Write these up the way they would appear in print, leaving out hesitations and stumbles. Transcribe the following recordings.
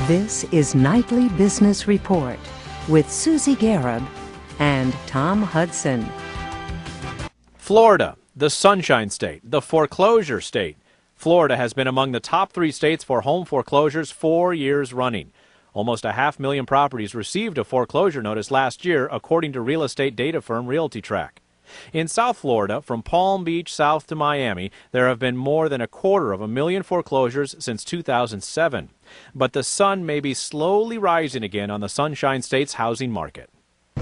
This is Nightly Business Report with Susie Garib and Tom Hudson. Florida, the Sunshine State, the foreclosure state. Florida has been among the top 3 states for home foreclosures 4 years running. Almost 500,000 properties received a foreclosure notice last year, according to real estate data firm RealtyTrack. In South Florida, from Palm Beach south to Miami, there have been more than 250,000 foreclosures since 2007. But the sun may be slowly rising again on the Sunshine State's housing market.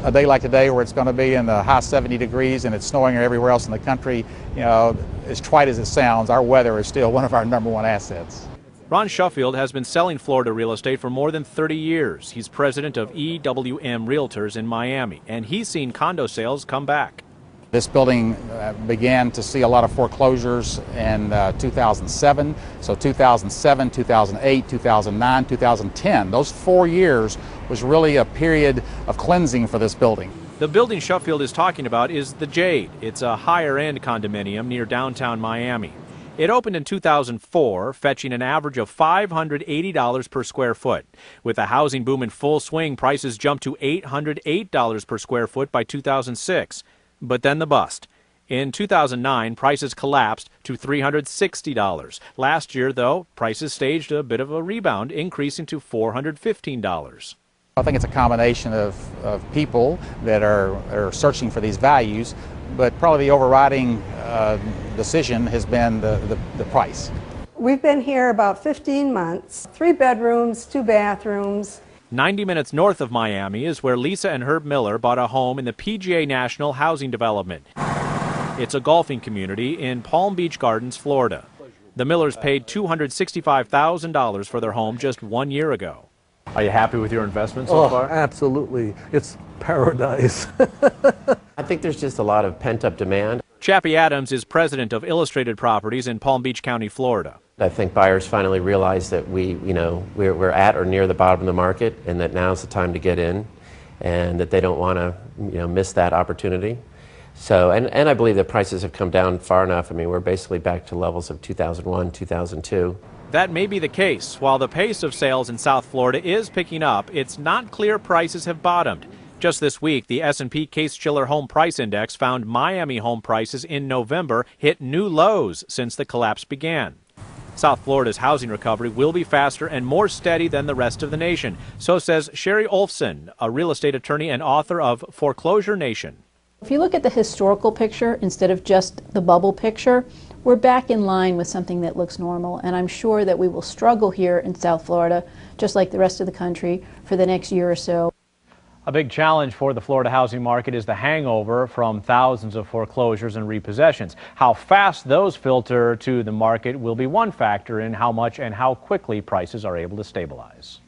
A day like today, where it's going to be in the high 70 degrees and it's snowing everywhere else in the country, as trite as it sounds, our weather is still one of our #1 assets. Ron Shuffield has been selling Florida real estate for more than 30 years. He's president of EWM Realtors in Miami, and he's seen condo sales come back. This building began to see a lot of foreclosures in 2007. So 2007, 2008, 2009, 2010, those 4 years was really a period of cleansing for this building. The building Shuffield is talking about is the Jade. It's a higher-end condominium near downtown Miami. It opened in 2004, fetching an average of $580 per square foot. With the housing boom in full swing, prices jumped to $808 per square foot by 2006. But then the bust. In 2009, prices collapsed to $360. Last year, though, prices staged a bit of a rebound, increasing to $415. I think it's a combination of people that are searching for these values, but probably the overriding decision has been the price. We've been here about 15 months, 3 bedrooms, 2 bathrooms. 90 minutes north of Miami is where Lisa and Herb Miller bought a home in the PGA National Housing Development. It's a golfing community in Palm Beach Gardens, Florida. The Millers paid $265,000 for their home just 1 year ago. Are you happy with your investment so far? Absolutely. It's paradise. I think there's just a lot of pent-up demand. Chappy Adams is president of Illustrated Properties in Palm Beach County, Florida. I think buyers finally realize that we're at or near the bottom of the market, and that now's the time to get in, and that they don't want to miss that opportunity. So, and I believe that prices have come down far enough. I mean, we're basically back to levels of 2001, 2002. That may be the case. While the pace of sales in South Florida is picking up, it's not clear prices have bottomed. Just this week, the S&P Case-Shiller Home Price Index found Miami home prices in November hit new lows since the collapse began. South Florida's housing recovery will be faster and more steady than the rest of the nation. So says Shari Olefson, a real estate attorney and author of Foreclosure Nation. If you look at the historical picture instead of just the bubble picture, we're back in line with something that looks normal. And I'm sure that we will struggle here in South Florida, just like the rest of the country, for the next year or so. A big challenge for the Florida housing market is the hangover from thousands of foreclosures and repossessions. How fast those filter to the market will be one factor in how much and how quickly prices are able to stabilize.